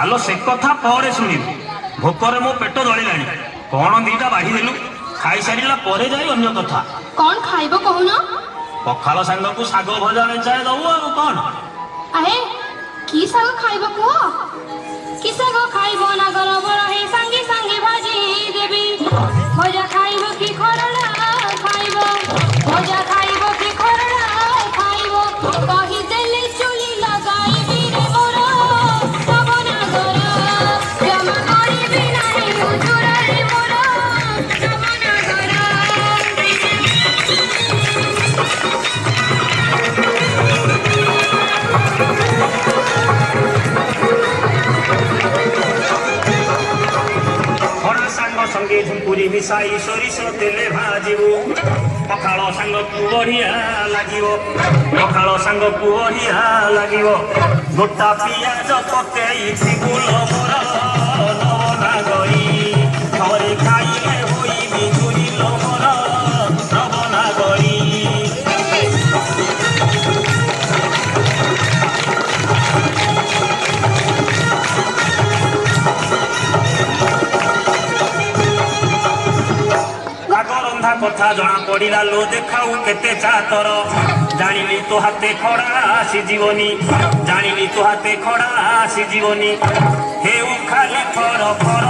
ଆଲୋ ସେ କଥା ପରେ ଶୁଣିବୁ। ଭୋକରେ ମୋ ପେଟ ଜଳିଲାଣି। କଣ ଦିଟା ବାଢି ଦେଲୁ, ଖାଇସାରିଲା ପରେ ଯାଇ ଅନ୍ୟ କଥା। କଣ ଖାଇବ କହୁନ? ପଖାଳ ସାଙ୍ଗକୁ ଶାଗ ଭଜା ମେଞ୍ଚାଏ ଦବୁ ଆଉ କଣ। ଆହେ କି ଶାଗ ଖାଇବ କୁହ? କି ଶାଗ ଖାଇବ ନା ଗରମ ରହେ ସାଙ୍ଗେ ସାଙ୍ଗେ ଭାଜି ଦେବି। ଭଜା ଖାଇବ କି ଖରଡ଼ା ଖାଇବ? ଭଜା ଖାଇବ କି ଖରଡ଼ା ଖାଇବ? କହିଦେଲେ ଚୁଲି ଲଗାଇବି ରେ ମୋର ନବନାଗର। ଜମା କରିବି ନାହିଁ ହୁଜୁରରେ ମୋର ନବନାଗର। ଖଡ଼ା ସାଙ୍ଗ ସଙ୍ଗେ ଝୁମ୍ପୁରି ମିଶାଇ ସୋରିଷ ତେଲେ ଭାଜିବୁ। ପଖାଳ ସାଙ୍ଗକୁ ବଢିଆ ଲାଗିବ। ପଖାଳ ସାଙ୍ଗକୁ ବଢିଆ ଲାଗିବ। ଗୋଟା ପିଆଜ ପକେଇଥିବୁ ମୋର ନବନାଗରୀ। ଥରେ ଖାଇଲେ ହୋଇବି ଚୁରିଲ ମୋର ନବନାଗରୀ। ରନ୍ଧା କଥା ଜଣା ପଡିଲା ଲୋ ଦେଖାଉ କେତେ ଚାତର। ଜାଣିଲି ତୋ ହାତେ ଖଡ଼ା ଆସିଯିବନି। ଜାଣିଲି ତୋ ହାତେ ଖଡ଼ା ଆସିଯିବନି। ହେଉ ଖାଲି ଫର ଫର